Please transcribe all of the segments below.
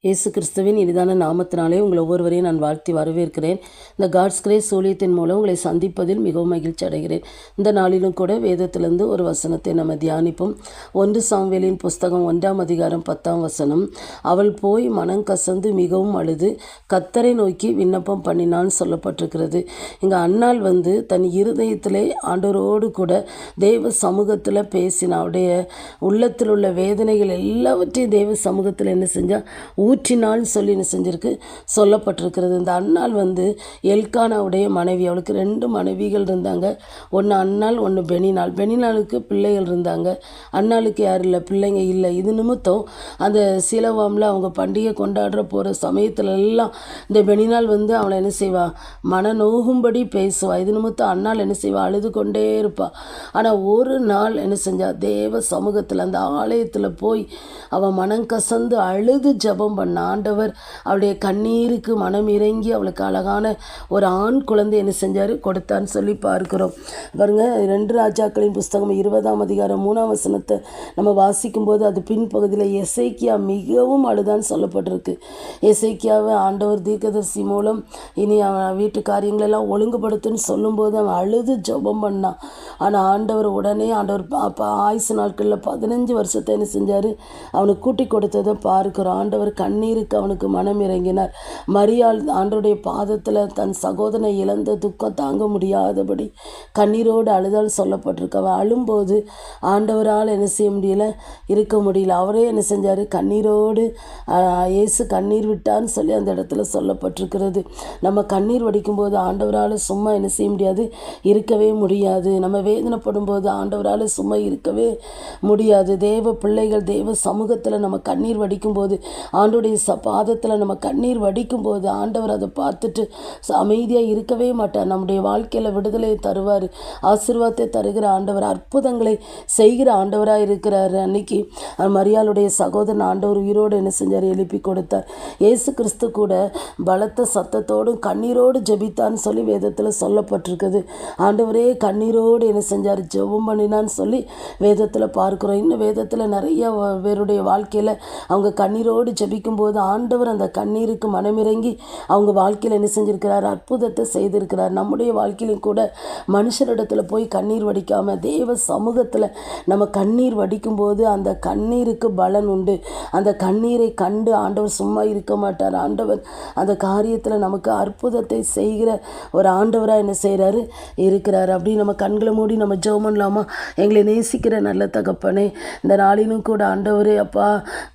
இயேசு கிறிஸ்துவின் இனிதான நாமத்தினாலே உங்கள் ஒவ்வொருவரையும் நான் வாழ்த்தி வரவேற்கிறேன். இந்த காட்ஸ் கிரேஸ் ஊழியத்தின் மூலம் உங்களை சந்திப்பதில் மிகவும் மகிழ்ச்சி அடைகிறேன். இந்த நாளிலும் கூட வேதத்திலிருந்து ஒரு வசனத்தை நம்ம தியானிப்போம். 1 சாமுவேலின் புஸ்தகம் 1ஆம் அதிகாரம் 10ஆம் வசனம். அவள் போய் மனம் கசந்து மிகவும் அழுது கர்த்தரை நோக்கி விண்ணப்பம் பண்ணினான்னு சொல்லப்பட்டிருக்கிறது. இங்கே அன்னாள் தன் இருதயத்திலே ஆண்டவரோடு கூட தேவ சமூகத்தில் பேசின அவருடைய உள்ளத்தில் உள்ள வேதனைகள் எல்லாவற்றையும் தேவ சமூகத்தில் என்ன செஞ்சால் ஊற்றினாள் சொல்லி என்ன செஞ்சிருக்கு சொல்லப்பட்டிருக்கிறது. இந்த அன்னாள் எல்கானாவுடைய மனைவி. அவளுக்கு 2 மனைவிகள் இருந்தாங்க. ஒன்று அன்னாள், ஒன்று பெனினாள். பெனினாளுக்கு பிள்ளைகள் இருந்தாங்க, அன்னாளுக்கு யார் இல்லை, பிள்ளைங்க இல்லை. இது நிமித்தம் அந்த சீலோவாமில் அவங்க பண்டிகை கொண்டாடுற போகிற சமயத்துல எல்லாம் இந்த பெனினாள் அவளை என்ன செய்வா, மன நோகும்படி பேசுவா. இது நிமித்தம் அன்னாள் என்ன செய்வா, அழுது கொண்டே இருப்பா. ஆனால் ஒரு நாள் என்ன செஞ்சா, தேவ சமூகத்தில் அந்த ஆலயத்தில் போய் அவன் மனம் கசந்து அழுது ஜெபம் பண்ண ஆண்டவர் அவளுடைய கண்ணீருக்கு மனம் இறங்கி அவளுக்கு அழகான ஒரு ஆண் குழந்தை என்ன செஞ்சார், கொடுத்தான்னு சொல்லி பார்க்கிறோம். பாருங்க, 2 ராஜாக்களின் புஸ்தகம் 20ஆம் அதிகாரம் 3ஆம் வசனத்தை நம்ம வாசிக்கும்போது அது பின்பகுதியில் எசேக்கியா மிகவும் அழுதான்னு சொல்லப்பட்டிருக்கு. எசேக்கியாவை ஆண்டவர் தீர்க்கதரிசி மூலம் இனி அவன் வீட்டு காரியங்களெல்லாம் ஒழுங்குபடுத்துன்னு சொல்லும்போது அவன் அழுது ஜெபம் பண்ணான். ஆனால் ஆண்டவர் உடனே ஆயுசு நாட்களில் 15 வருஷத்தை என்ன செஞ்சார், அவனுக்கு கூட்டி கொடுத்ததை பார்க்கிறோம். ஆண்டவர் கண்ணீருக்கு அவனுக்கு மனம் இறங்கினார். மரியாள் ஆண்டவருடைய பாதத்தில் தன் சகோதரனை இழந்த துக்கம் தாங்க முடியாதபடி கண்ணீரோடு அழுதால் சொல்லப்பட்டிருக்கு. அவன் அழும்போது ஆண்டவரால் என்ன செய்ய முடியல, இருக்க முடியல. அவரே என்ன செஞ்சார், கண்ணீரோடு இயேசு கண்ணீர் விட்டான்னு சொல்லி அந்த இடத்துல சொல்லப்பட்டிருக்கிறது. நம்ம கண்ணீர் வடிக்கும்போது ஆண்டவரால் சும்மா என்ன செய்ய முடியாது, இருக்கவே முடியாது. நம்ம வேதனைப்படும் போது ஆண்டவரால் சும்மா இருக்கவே முடியாது. தேவ பிள்ளைகள் தேவ சமூகத்தில் நம்ம கண்ணீர் வடிக்கும்போது, ஆண்டோடைய பாதத்தில் நம்ம கண்ணீர் வடிக்கும்போது ஆண்டவர் அதை பார்த்துட்டு அமைதியாக இருக்கவே மாட்டார். நம்முடைய வாழ்க்கையில் விடுதலையை தருவார், ஆசீர்வாதத்தை தருகிற ஆண்டவர், அற்புதங்களை செய்கிற ஆண்டவராக இருக்கிறார். அன்னைக்கு மரியாளுடைய சகோதரன் ஆண்டவர் உயிரோடு என்ன செஞ்சார், எழுப்பி கொடுத்தார். இயேசு கிறிஸ்து கூட பலத்த சத்தத்தோடும் கண்ணீரோடு ஜெபித்தான்னு சொல்லி வேதத்தில் சொல்லப்பட்டிருக்குது. ஆண்டவரே கண்ணீரோடு என்ன செஞ்சார், ஜெபம் பண்ணினான்னு சொல்லி வேதத்தில் பார்க்குறோம். இன்னும் வேதத்தில் நிறைய பேருடைய வாழ்க்கையில் அவங்க கண்ணீரோடு ஜெபிக்கும்போது ஆண்டவர் அந்த கண்ணீருக்கு மனமிறங்கி அவங்க வாழ்க்கையில் என்ன செஞ்சிருக்கிறார், அற்புதத்தை செய்திருக்கிறார். நம்முடைய வாழ்க்கையிலும் கூட மனுஷரிடத்துல போய் கண்ணீர் வடிக்காமல் தேவ சமூகத்தில் நம்ம கண்ணீர் வடிக்கும்போது அந்த கண்ணீருக்கு பலன் உண்டு. அந்த கண்ணீரை கண்டு ஆண்டவர் சும்மா இருக்க மாட்டார். ஆண்டவர் அந்த காரியத்தில் நமக்கு அற்புதத்தை செய்கிற ஒரு ஆண்டவராக என்ன செய்கிறாரு, இருக்கிறார். அப்படி நம்ம கண்களை மூடி நம்ம ஜெபம் பண்ணலாமா? எங்களை நேசிக்கிற நல்ல தகப்பனே, இந்த நாளிலும் கூட ஆண்டவரே அப்பா,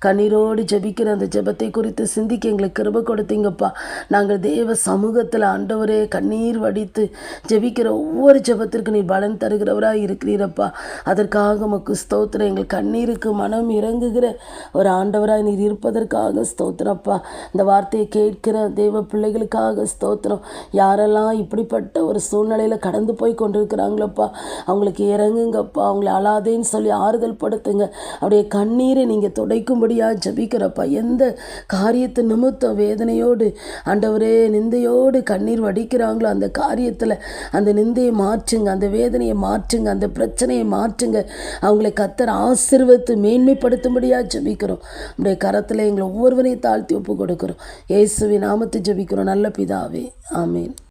கண்ணீரோடு ஜெபிக்கிற அந்த ஜெபத்தை குறித்து சிந்திக்க எங்களுக்கு கிருபை கொடுத்தீங்கப்பா. நாங்கள் தேவ சமூகத்தில் ஆண்டவரே கண்ணீர் வடித்து ஜெபிக்கிற ஒவ்வொரு ஜெபத்திற்கு நீர் பலன் தருகிறவராக இருக்கிறீரப்பா. அதற்காக உமக்கு ஸ்தோத்திரம். எங்கள் கண்ணீருக்கு மனம் இறங்குகிற ஒரு ஆண்டவராக நீர் இருப்பதற்காக ஸ்தோத்திரப்பா. இந்த வார்த்தையை கேட்கிற தேவ பிள்ளைகளுக்காக ஸ்தோத்திரம். யாரெல்லாம் இப்படிப்பட்ட ஒரு சூழ்நிலையில் கடந்து போய் கொண்டிருக்கிறாங்களப்பா, அவங்களுக்கு இறங்குங்கப்பா. அவங்களை அழாதேன்னு சொல்லி ஆறுதல் படுத்துங்க. அவருடைய கண்ணீரை நீங்கள் துடைக்கும்படியாக ஜெபிக்கிறப்பா. எந்த காரியத்தை நிமித்தம் வேதனையோடு ஆண்டவரே நிந்தையோடு கண்ணீர் வடிக்கிறாங்களோ அந்த காரியத்தில் அந்த நிந்தையை மாற்றுங்க, அந்த வேதனையை மாற்றுங்க, அந்த பிரச்சனையை மாற்றுங்க. அவங்களை கர்த்தர் ஆசீர்வதித்து மேன்மைப்படுத்தும்படியாக ஜெபிக்கிறோம். நம்முடைய கரத்தில் எங்களை ஒவ்வொருவரையும் தாழ்த்தி ஒப்பு கொடுக்கிறோம். இயேசுவின் நாமத்தை ஜெபிக்கிறோம் நல்ல பிதாவே, ஆமேன்.